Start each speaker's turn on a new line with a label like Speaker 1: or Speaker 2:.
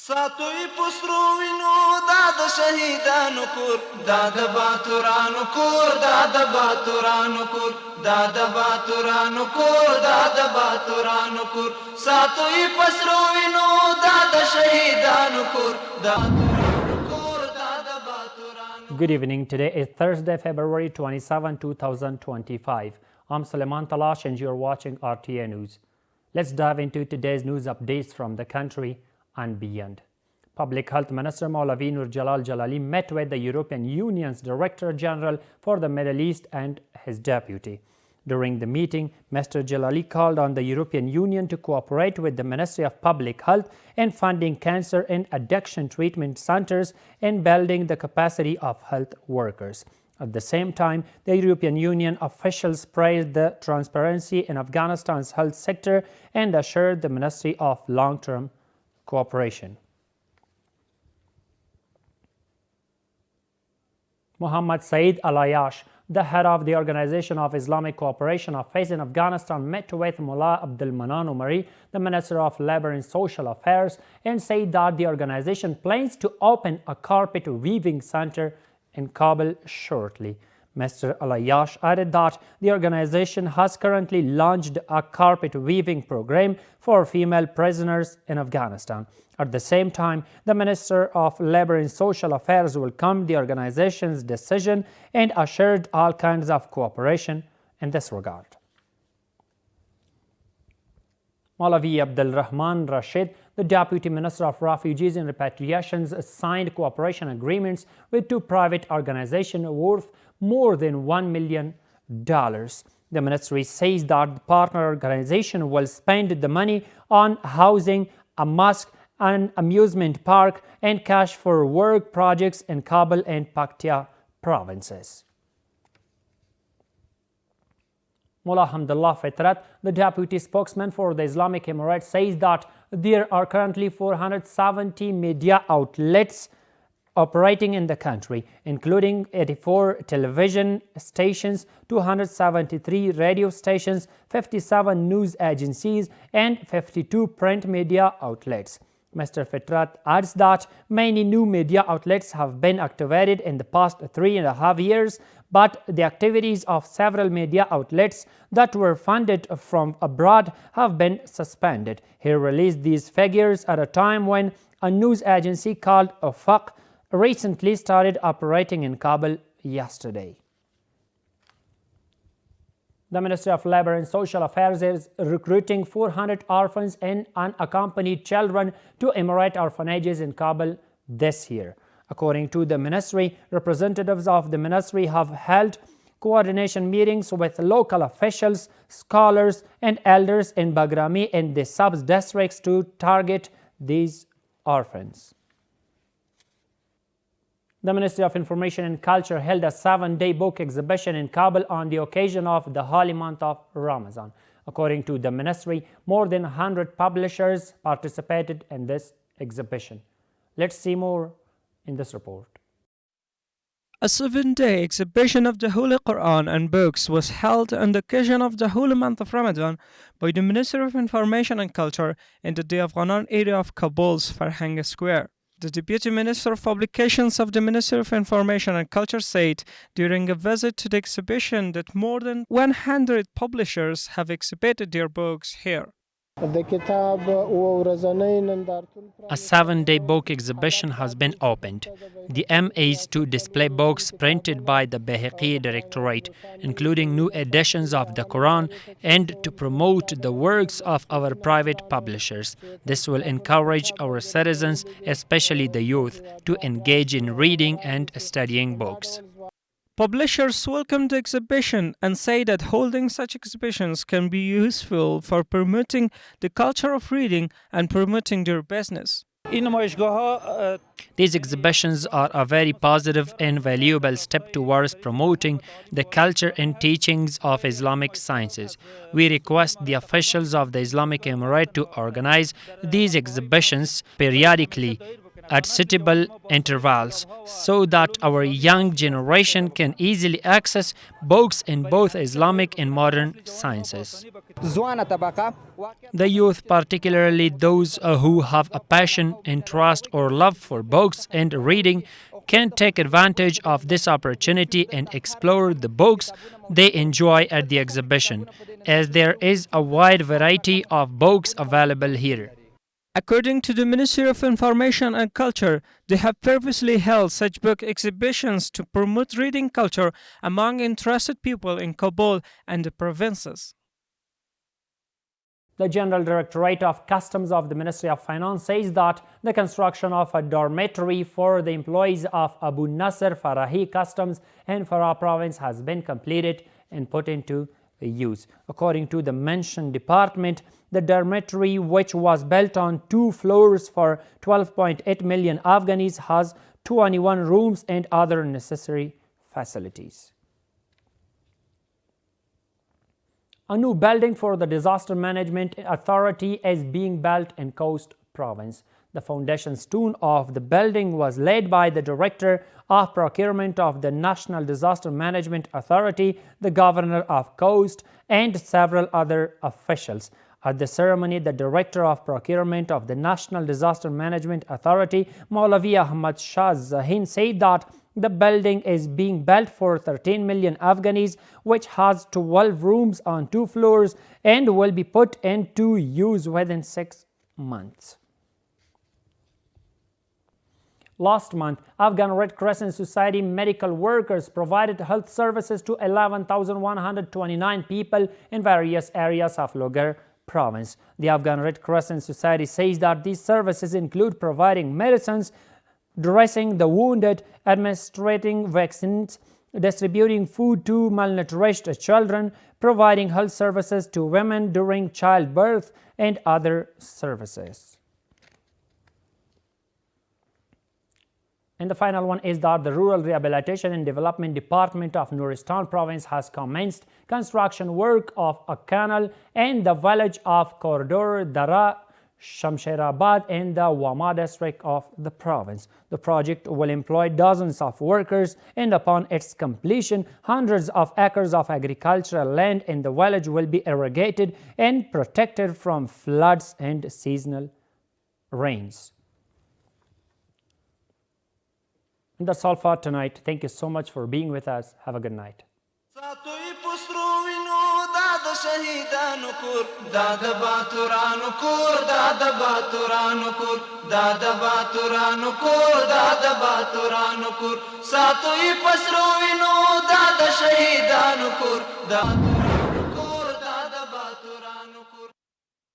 Speaker 1: ساتوی پسرو وینو دا د شهیدانو کور دا د باتورانو کور دا د باتورانو کور دا د باتورانو کور دا د باتورانو کور ساتوی پسرو وینو دا د شهیدانو کور دا
Speaker 2: Good evening. Today is Thursday, February 27, 2025. I'm Suleiman Talash and you're watching RTA News. Let's dive into today's news updates from the country and beyond. Public Health Minister Maulavi Nur Jalal Jalali met with the European Union's Director General for the Middle East and his deputy. During the meeting, Mr. Jalali called on the European Union to cooperate with the Ministry of Public Health in funding cancer and addiction treatment centers and building the capacity of health workers. At the same time, the European Union officials praised the transparency in Afghanistan's health sector and assured the Ministry of long-term cooperation. Muhammad Saeed Al-Ayyash, the head of the Organization of Islamic Cooperation Office in Afghanistan, met with Mullah Abdul Manan Umari, the Minister of Labor and Social Affairs, and said that the organization plans to open a carpet weaving center in Kabul shortly. Mr. Al-Ayyash added that the organization has currently launched a carpet weaving program for female prisoners in Afghanistan. At the same time, the Minister of Labor and Social Affairs welcomed the organization's decision and assured all kinds of cooperation in this regard. Maulavi Abdul Rahman Rashid, the Deputy Minister of Refugees and Repatriations, signed cooperation agreements with two private organizations worth more than $1 million. The ministry says that the partner organization will spend the money on housing, a mosque, an amusement park, and cash for work projects in Kabul and Paktia provinces. Mullah Hamdullah Fitrat, the deputy spokesman for the Islamic Emirate, says that there are currently 470 media outlets operating in the country, including 84 television stations, 273 radio stations, 57 news agencies, and 52 print media outlets. Mr. Fitrat adds that many new media outlets have been activated in the past 3.5 years, but the activities of several media outlets that were funded from abroad have been suspended. He released these figures at a time when a news agency called Ufaq recently started operating in Kabul yesterday. The Ministry of Labor and Social Affairs is recruiting 400 orphans and unaccompanied children to Emirate orphanages in Kabul this year. According to the ministry, representatives of the ministry have held coordination meetings with local officials, scholars, and elders in Bagrami and the sub-districts to target these orphans. The Ministry of Information and Culture held a 7-day book exhibition in Kabul on the occasion of the holy month of Ramadan. According to the ministry, more than 100 publishers participated in this exhibition. Let's see more in this report.
Speaker 3: A 7-day exhibition of the Holy Quran and books was held on the occasion of the holy month of Ramadan by the Ministry of Information and Culture in the Afghan area of Kabul's Farhang Square. The Deputy Minister of Publications of the Ministry of Information and Culture said during a visit to the exhibition that more than 100 publishers have exhibited their books here.
Speaker 2: A 7-day book exhibition has been opened. The aim is to display books printed by the Bahiqi Directorate, including new editions of the Quran, and to promote the works of our private publishers. This will encourage our citizens, especially the youth, to engage in reading and studying books.
Speaker 3: Publishers welcomed the exhibition and say that holding such exhibitions can be useful for promoting the culture of reading and promoting their business.
Speaker 2: These exhibitions are a very positive and valuable step towards promoting the culture and teachings of Islamic sciences. We request the officials of the Islamic Emirate to organize these exhibitions periodically at suitable intervals so that our young generation can easily access books in both Islamic and modern sciences. The youth, particularly those who have a passion, interest, or love for books and reading, can take advantage of this opportunity and explore the books they enjoy at the exhibition, as there is a wide variety of books available here.
Speaker 3: According to the Ministry of Information and Culture, they have previously held such book exhibitions to promote reading culture among interested people in Kabul and the provinces.
Speaker 2: The General Directorate of Customs of the Ministry of Finance says that the construction of a dormitory for the employees of Abu Nasser Farahi Customs in Farah province has been completed and put into use. According to the mentioned department, the dormitory, which was built on 2 floors for 12.8 million Afghanis, has 21 rooms and other necessary facilities. A new building for the Disaster Management Authority is being built in Khost province. The foundation stone of the building was laid by the Director of Procurement of the National Disaster Management Authority, the Governor of Khost, and several other officials. At the ceremony, the Director of Procurement of the National Disaster Management Authority, Maulavi Ahmad Shah Zahin, said that the building is being built for 13 million Afghanis, which has 12 rooms on 2 floors and will be put into use within 6 months. Last month, Afghan Red Crescent Society medical workers provided health services to 11,129 people in various areas of Logar province. The Afghan Red Crescent Society says that these services include providing medicines, dressing the wounded, administering vaccines, distributing food to malnourished children, providing health services to women during childbirth, and other services. And the final one is that the Rural Rehabilitation and Development Department of Nuristan province has commenced construction work of a canal in the village of Corridor Dara Shamsherabad in the Wama district of the province. The project will employ dozens of workers, and upon its completion, hundreds of acres of agricultural land in the village will be irrigated and protected from floods and seasonal rains. And that's all for tonight. Thank you so much for being with us. Have a good night.
Speaker 1: شهیدانو کور دا د باتورانو کور دا د باتورانو کور دا د باتورانو کور دا د باتورانو کور ساتوي پسرو وینو دا د شهیدانو کور دا